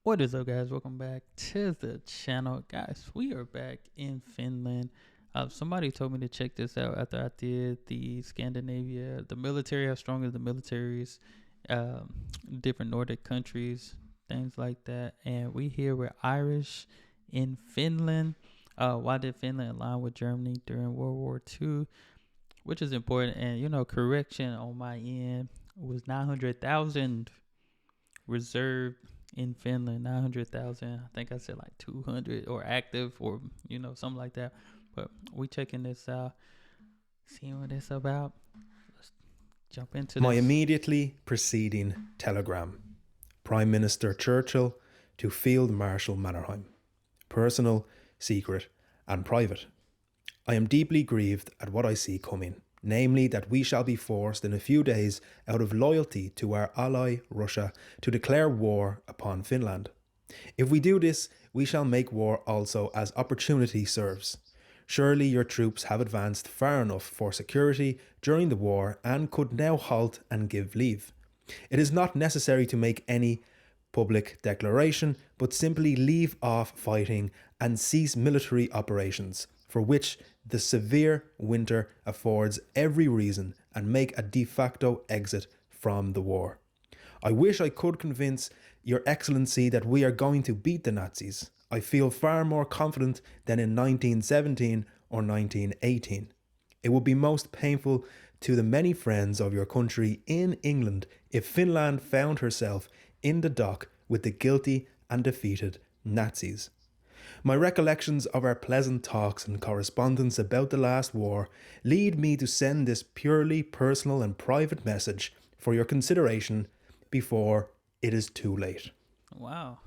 What is up, guys? Welcome back to the channel. Guys, we are back in Finland. Somebody told me to check this out after I did the Scandinavia, the military, how strong are the militaries, different Nordic countries, things like that. And we here with Irish in Finland. Why did Finland align with Germany during World War II? Which is important. And, correction on my end was 900,000 reserved in Finland, 900,000. I think I said like 200 or active or, something like that. But we checking this out, seeing what it's about. Let's jump into My this. immediately preceding telegram. Prime Minister Churchill to Field Marshal Mannerheim. Personal, secret and private. I am deeply grieved at what I see coming, namely that we shall be forced in a few days out of loyalty to our ally Russia to declare war upon Finland. If we do this, we shall make war also as opportunity serves. Surely your troops have advanced far enough for security during the war and could now halt and give leave. It is not necessary to make any public declaration, but simply leave off fighting and cease military operations, for which the severe winter affords every reason, and make a de facto exit from the war. I wish I could convince Your Excellency that we are going to beat the Nazis. I feel far more confident than in 1917 or 1918. It would be most painful to the many friends of your country in England if Finland found herself in the dock with the guilty and defeated Nazis. My recollections of our pleasant talks and correspondence about the last war lead me to send this purely personal and private message for your consideration before it is too late. Wow.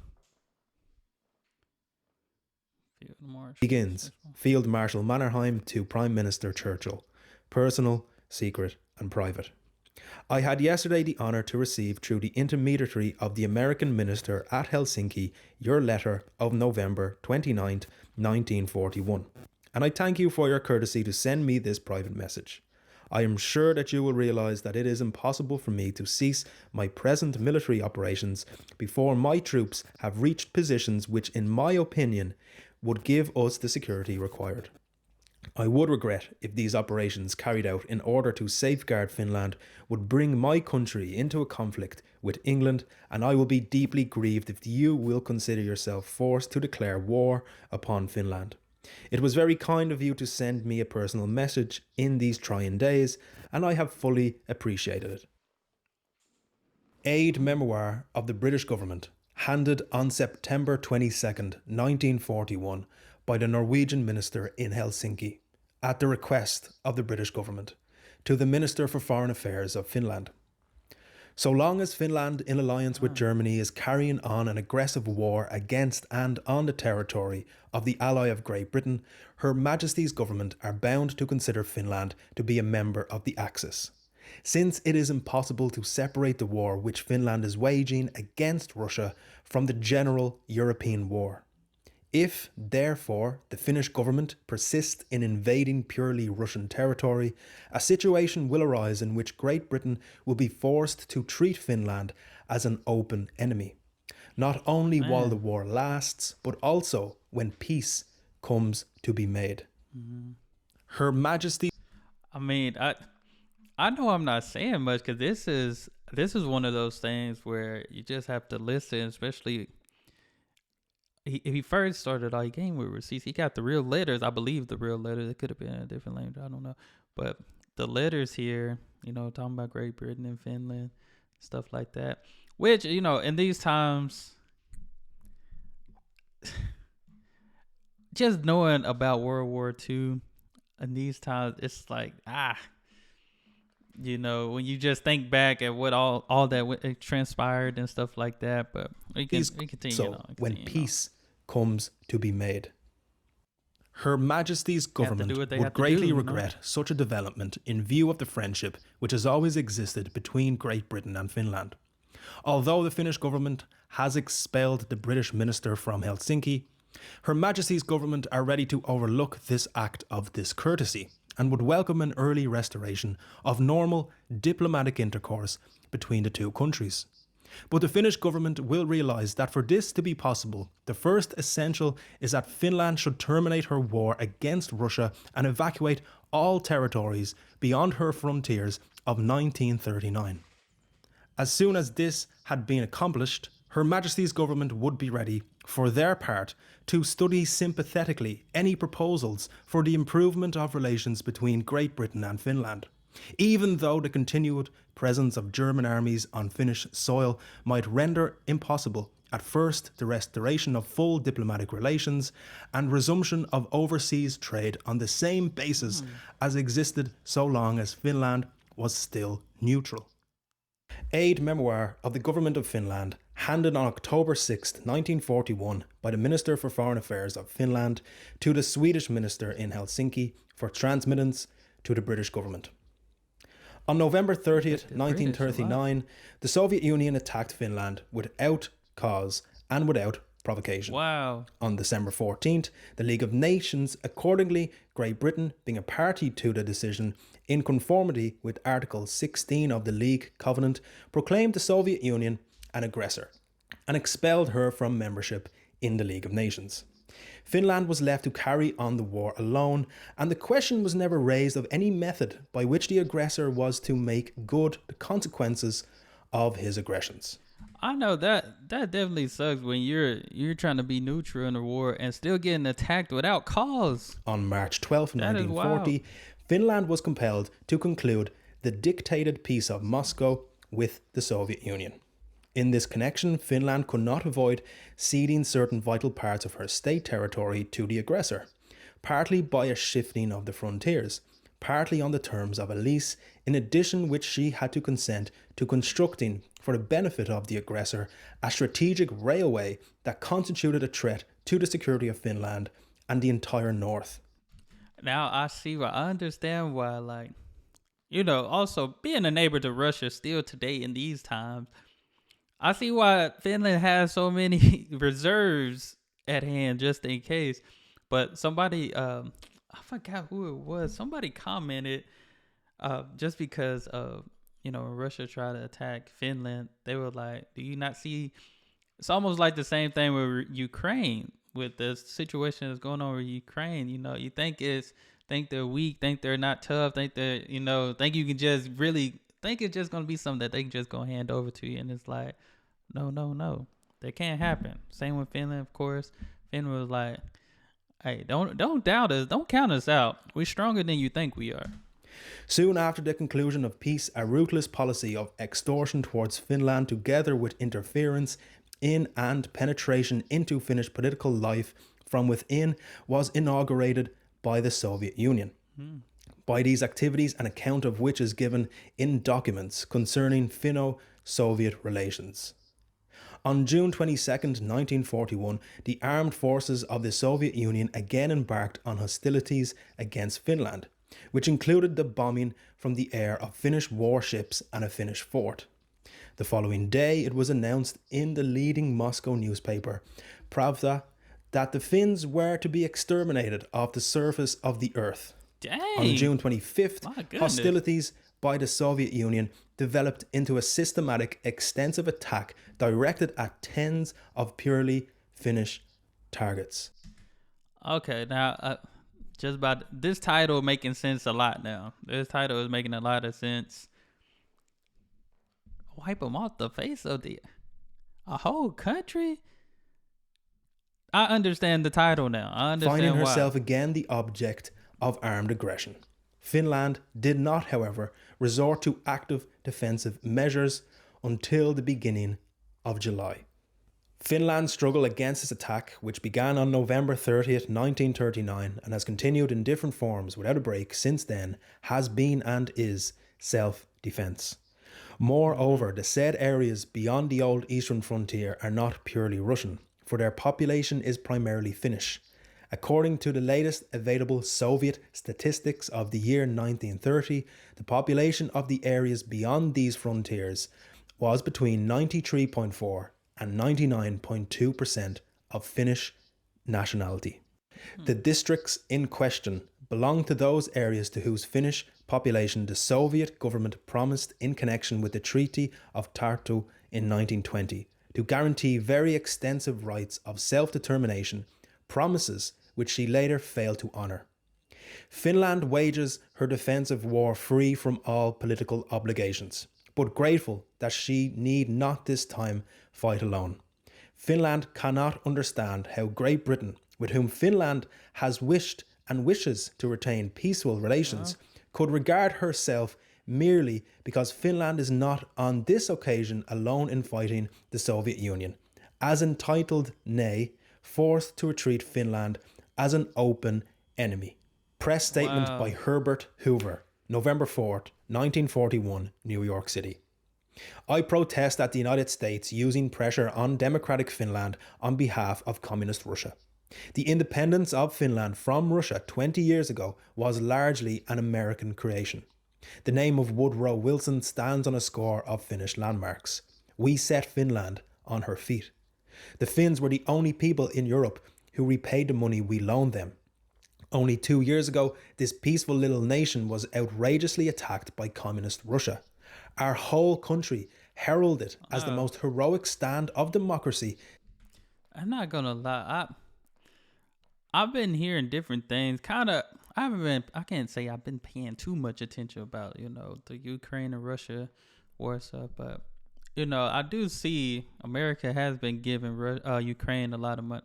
Field Marshal. Begins. Field Marshal Mannerheim to Prime Minister Churchill. Personal, secret and private. I had yesterday the honour to receive through the intermediary of the American Minister at Helsinki your letter of November 29th, 1941, and I thank you for your courtesy to send me this private message. I am sure that you will realise that it is impossible for me to cease my present military operations before my troops have reached positions which, in my opinion, would give us the security required. I would regret if these operations carried out in order to safeguard Finland would bring my country into a conflict with England, and I will be deeply grieved if you will consider yourself forced to declare war upon Finland. It was very kind of you to send me a personal message in these trying days, and I have fully appreciated it. Aid Memoir of the British Government, handed on September 22nd, 1941, by the Norwegian Minister in Helsinki, at the request of the British government, to the Minister for Foreign Affairs of Finland. So long as Finland, in alliance with Germany, is carrying on an aggressive war against and on the territory of the ally of Great Britain, Her Majesty's government are bound to consider Finland to be a member of the Axis. Since it is impossible to separate the war which Finland is waging against Russia from the general European war. If, therefore, the Finnish government persists in invading purely Russian territory, a situation will arise in which Great Britain will be forced to treat Finland as an open enemy, not only while the war lasts, but also when peace comes to be made. Mm-hmm. Her Majesty... I mean, I know I'm not saying much because this is one of those things where you just have to listen, especially... If he first started all he came with receipts. He got the real letters. I believe the real letters. It could have been in a different language. I don't know. But the letters here, talking about Great Britain and Finland, stuff like that. Which, in these times, just knowing about World War II in these times, it's like, when you just think back at what all that transpired and stuff like that. But we continue. So when peace comes to be made. Her Majesty's government would greatly regret such a development in view of the friendship which has always existed between Great Britain and Finland. Although the Finnish government has expelled the British minister from Helsinki, Her Majesty's government are ready to overlook this act of discourtesy and would welcome an early restoration of normal diplomatic intercourse between the two countries. But the Finnish government will realise that for this to be possible, the first essential is that Finland should terminate her war against Russia and evacuate all territories beyond her frontiers of 1939. As soon as this had been accomplished, Her Majesty's government would be ready, for their part, to study sympathetically any proposals for the improvement of relations between Great Britain and Finland, even though the continued presence of German armies on Finnish soil might render impossible at first the restoration of full diplomatic relations and resumption of overseas trade on the same basis as existed so long as Finland was still neutral. Aid memoir of the Government of Finland, handed on October 6, 1941 by the Minister for Foreign Affairs of Finland to the Swedish Minister in Helsinki for transmittance to the British government. On November 30th, 1939, the Soviet Union attacked Finland without cause and without provocation. Wow. On December 14th, the League of Nations, accordingly, Great Britain being a party to the decision, in conformity with Article 16 of the League Covenant, proclaimed the Soviet Union an aggressor and expelled her from membership in the League of Nations. Finland was left to carry on the war alone, and the question was never raised of any method by which the aggressor was to make good the consequences of his aggressions. I know that definitely sucks when you're trying to be neutral in a war and still getting attacked without cause. On March 12, 1940, Finland was compelled to conclude the dictated peace of Moscow with the Soviet Union. In this connection, Finland could not avoid ceding certain vital parts of her state territory to the aggressor, partly by a shifting of the frontiers, partly on the terms of a lease, in addition which she had to consent to constructing, for the benefit of the aggressor, a strategic railway that constituted a threat to the security of Finland and the entire North. Now I understand why, also being a neighbor to Russia still today in these times, I see why Finland has so many reserves at hand just in case. But somebody, I forgot who it was, somebody commented, just because when Russia tried to attack Finland, they were like, do you not see, it's almost like the same thing with Ukraine, with the situation that's going on with Ukraine. You think they're weak, think they're not tough, think think you can just really, think it's just going to be something that they can just go hand over to you. And it's like, no, that can't happen. Same with Finland, of course. Finland was like, hey, don't doubt us, don't count us out. We're stronger than you think we are. Soon after the conclusion of peace, a ruthless policy of extortion towards Finland, together with interference in and penetration into Finnish political life from within, was inaugurated by the Soviet Union. By these activities, an account of which is given in documents concerning Finno-Soviet relations. On June 22, 1941, the armed forces of the Soviet Union again embarked on hostilities against Finland, which included the bombing from the air of Finnish warships and a Finnish fort. The following day, it was announced in the leading Moscow newspaper, Pravda, that the Finns were to be exterminated off the surface of the earth. Dang. On June 25th, hostilities by the Soviet Union developed into a systematic, extensive attack directed at tens of purely Finnish targets. Okay, now just about this title making sense a lot now. This title is making a lot of sense. Wipe them off the face of a whole country? I understand the title now. I understand Finding why. herself again the object of armed aggression. Finland did not, however, resort to active defensive measures until the beginning of July. Finland's struggle against this attack, which began on November 30th, 1939, and has continued in different forms without a break since then, has been and is self-defense. Moreover, the said areas beyond the old eastern frontier are not purely Russian, for their population is primarily Finnish. According to the latest available Soviet statistics of the year 1930, the population of the areas beyond these frontiers was between 93.4 and 99.2% of Finnish nationality. The districts in question belong to those areas to whose Finnish population the Soviet government promised in connection with the Treaty of Tartu in 1920 to guarantee very extensive rights of self-determination, promises which she later failed to honour. Finland wages her defensive war free from all political obligations, but grateful that she need not this time fight alone. Finland cannot understand how Great Britain, with whom Finland has wished and wishes to retain peaceful relations, could regard herself merely because Finland is not on this occasion alone in fighting the Soviet Union, as entitled, nay, forced to retreat Finland as an open enemy. Press statement by Herbert Hoover, November 4th, 1941, New York City. I protest at the United States using pressure on democratic Finland on behalf of communist Russia. The independence of Finland from Russia 20 years ago was largely an American creation. The name of Woodrow Wilson stands on a score of Finnish landmarks. We set Finland on her feet. The Finns were the only people in Europe who repaid the money we loaned them. Only 2 years ago, this peaceful little nation was outrageously attacked by communist Russia. Our whole country heralded it as the most heroic stand of democracy. I'm not gonna lie. I've been hearing different things. I can't say I've been paying too much attention about, the Ukraine and Russia war stuff, but, I do see America has been giving Ukraine a lot of money.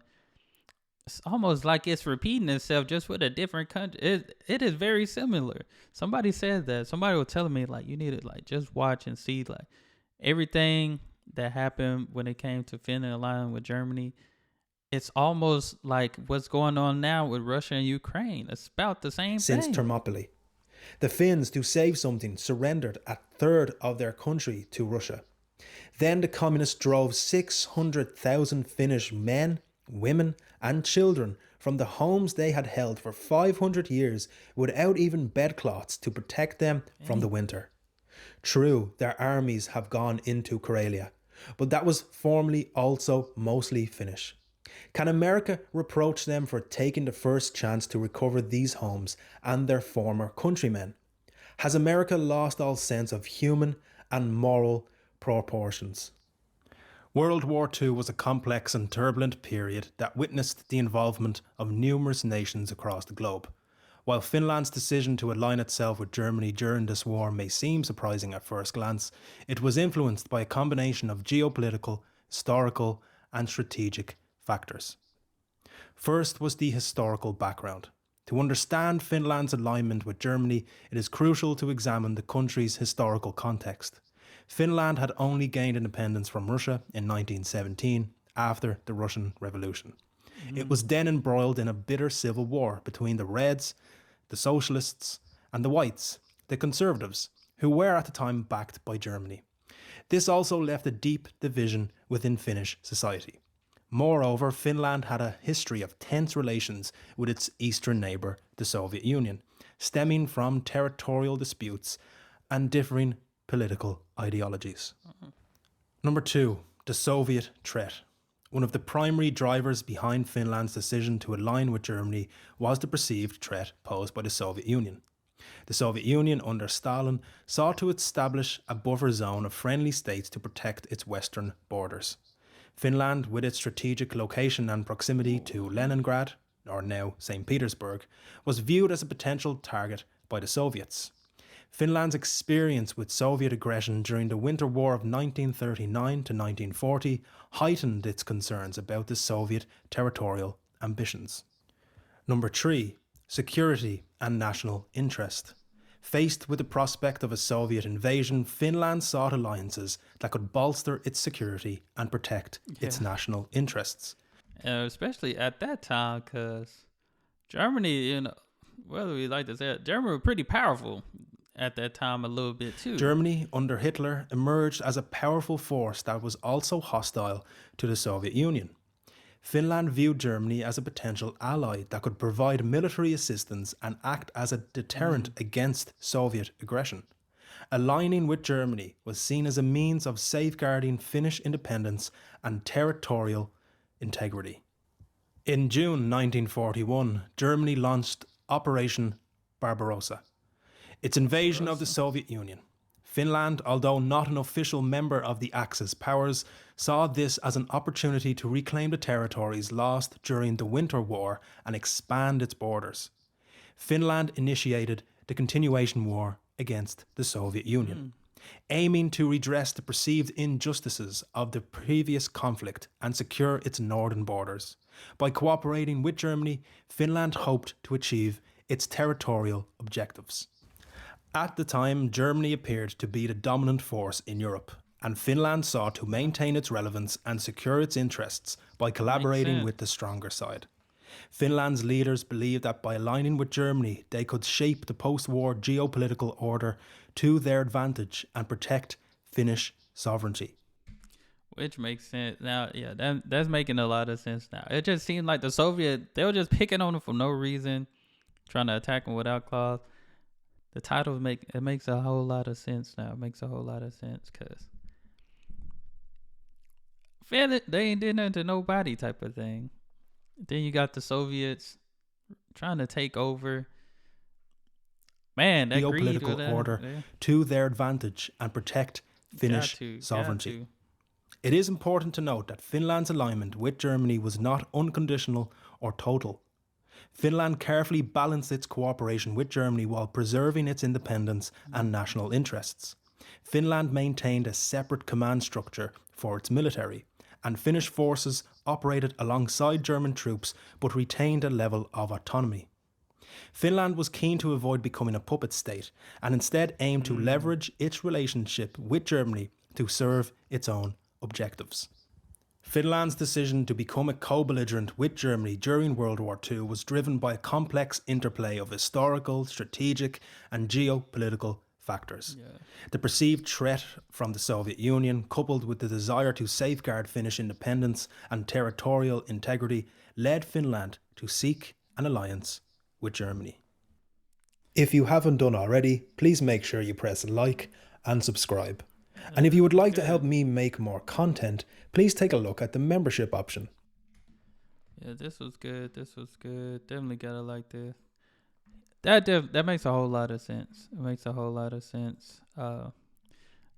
It's almost like it's repeating itself just with a different country. It is very similar. Somebody said that. Somebody was telling me, like, you need to, like, just watch and see, like, everything that happened when it came to Finland aligning with Germany. It's almost like what's going on now with Russia and Ukraine. It's about the same thing. Since Thermopylae, the Finns, to save something, surrendered a third of their country to Russia. Then the communists drove 600,000 Finnish men, women and children from the homes they had held for 500 years without even bedcloths to protect them from the winter. True, their armies have gone into Karelia, but that was formerly also mostly Finnish. Can America reproach them for taking the first chance to recover these homes and their former countrymen? Has America lost all sense of human and moral proportions? World War II was a complex and turbulent period that witnessed the involvement of numerous nations across the globe. While Finland's decision to align itself with Germany during this war may seem surprising at first glance, it was influenced by a combination of geopolitical, historical, and strategic factors. First was the historical background. To understand Finland's alignment with Germany, it is crucial to examine the country's historical context. Finland had only gained independence from Russia in 1917 after the Russian Revolution. It was then embroiled in a bitter civil war between the Reds, the Socialists, and the Whites, the Conservatives, who were at the time backed by Germany. This also left a deep division within Finnish society. Moreover, Finland had a history of tense relations with its eastern neighbour, the Soviet Union, stemming from territorial disputes and differing political ideologies. Number 2, the Soviet threat. One of the primary drivers behind Finland's decision to align with Germany was the perceived threat posed by the Soviet Union. The Soviet Union under Stalin sought to establish a buffer zone of friendly states to protect its western borders. Finland, with its strategic location and proximity to Leningrad, or now St. Petersburg, was viewed as a potential target by the Soviets. Finland's experience with Soviet aggression during the Winter War of 1939 to 1940 heightened its concerns about the Soviet territorial ambitions. Number 3, security and national interest. Faced with the prospect of a Soviet invasion, Finland sought alliances that could bolster its security and protect its national interests. Especially at that time, because Germany, whether we like to say it, Germany were pretty powerful at that time a little bit too. Germany, under Hitler, emerged as a powerful force that was also hostile to the Soviet Union. Finland viewed Germany as a potential ally that could provide military assistance and act as a deterrent against Soviet aggression. Aligning with Germany was seen as a means of safeguarding Finnish independence and territorial integrity. In June 1941, Germany launched Operation Barbarossa, its invasion of the Soviet Union. Finland, although not an official member of the Axis powers, saw this as an opportunity to reclaim the territories lost during the Winter War and expand its borders. Finland initiated the continuation war against the Soviet Union, aiming to redress the perceived injustices of the previous conflict and secure its northern borders. By cooperating with Germany, Finland hoped to achieve its territorial objectives. At the time, Germany appeared to be the dominant force in Europe, and Finland sought to maintain its relevance and secure its interests by collaborating with the stronger side. Finland's leaders believed that by aligning with Germany, they could shape the post-war geopolitical order to their advantage and protect Finnish sovereignty. Which makes sense. Now, yeah, that's making a lot of sense now. It just seemed like they were just picking on them for no reason, trying to attack them without cause. The title makes a whole lot of sense now. It makes a whole lot of sense because they ain't did nothing to nobody type of thing. Then you got the Soviets trying to take over. Man, that geopolitical order to their advantage and protect Finnish sovereignty. It is important to note that Finland's alignment with Germany was not unconditional or total. Finland carefully balanced its cooperation with Germany while preserving its independence and national interests. Finland maintained a separate command structure for its military, and Finnish forces operated alongside German troops but retained a level of autonomy. Finland was keen to avoid becoming a puppet state and instead aimed to leverage its relationship with Germany to serve its own objectives. Finland's decision to become a co-belligerent with Germany during World War II was driven by a complex interplay of historical, strategic, and geopolitical factors. The perceived threat from the Soviet Union, coupled with the desire to safeguard Finnish independence and territorial integrity, led Finland to seek an alliance with Germany. If you haven't done already, please make sure you press like and subscribe. And if you would like to help me make more content, please take a look at the membership option. Yeah, this was good. Definitely gotta like this. That makes a whole lot of sense. It makes a whole lot of sense.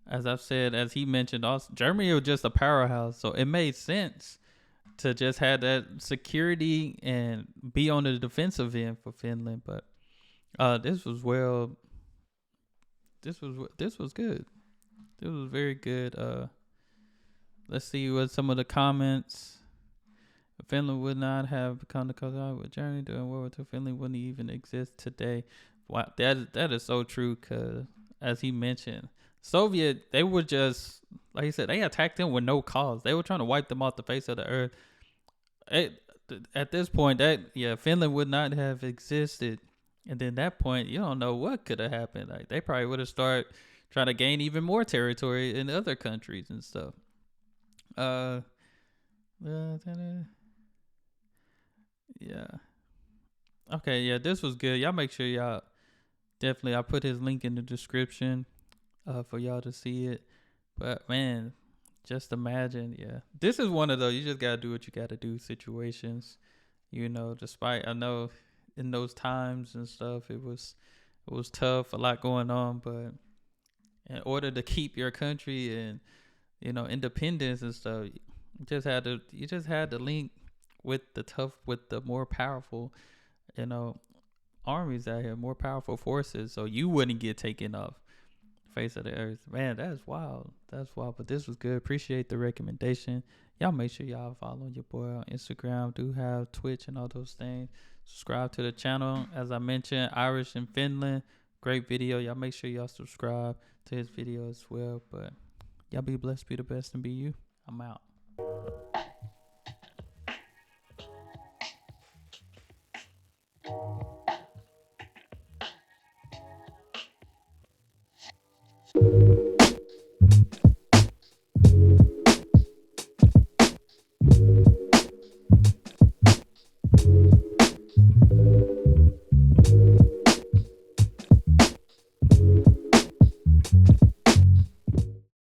As I've said, as he mentioned, also Germany was just a powerhouse, so it made sense to just have that security and be on the defensive end for Finland. But this was good. It was very good. Let's see what some of the comments. Finland would not have become the country with Germany during World War II. Finland wouldn't even exist today. Wow, that is so true. Cause as he mentioned, Soviet, they were just like he said, they attacked them with no cause. They were trying to wipe them off the face of the earth. At this point, Finland would not have existed. And then that point, you don't know what could have happened. Like they probably would have started trying to gain even more territory in other countries and stuff. Yeah. Okay, yeah, this was good. Y'all make sure y'all definitely, I put his link in the description for y'all to see it. But man, just imagine, yeah. This is one of those, you just gotta do what you gotta do situations. You know, despite I know in those times and stuff it was tough, a lot going on, but in order to keep your country and, you know, independence and stuff, you just had to link with the more powerful, you know, armies out here, more powerful forces, so you wouldn't get taken off the face of the earth. Man, that's wild. But this was good. Appreciate the recommendation. Y'all make sure y'all follow your boy on Instagram. Do have Twitch and all those things. Subscribe to the channel. As I mentioned, Irish in Finland. Great video. Y'all make sure y'all subscribe to his video as well. But y'all be blessed, be the best, and be you. I'm out.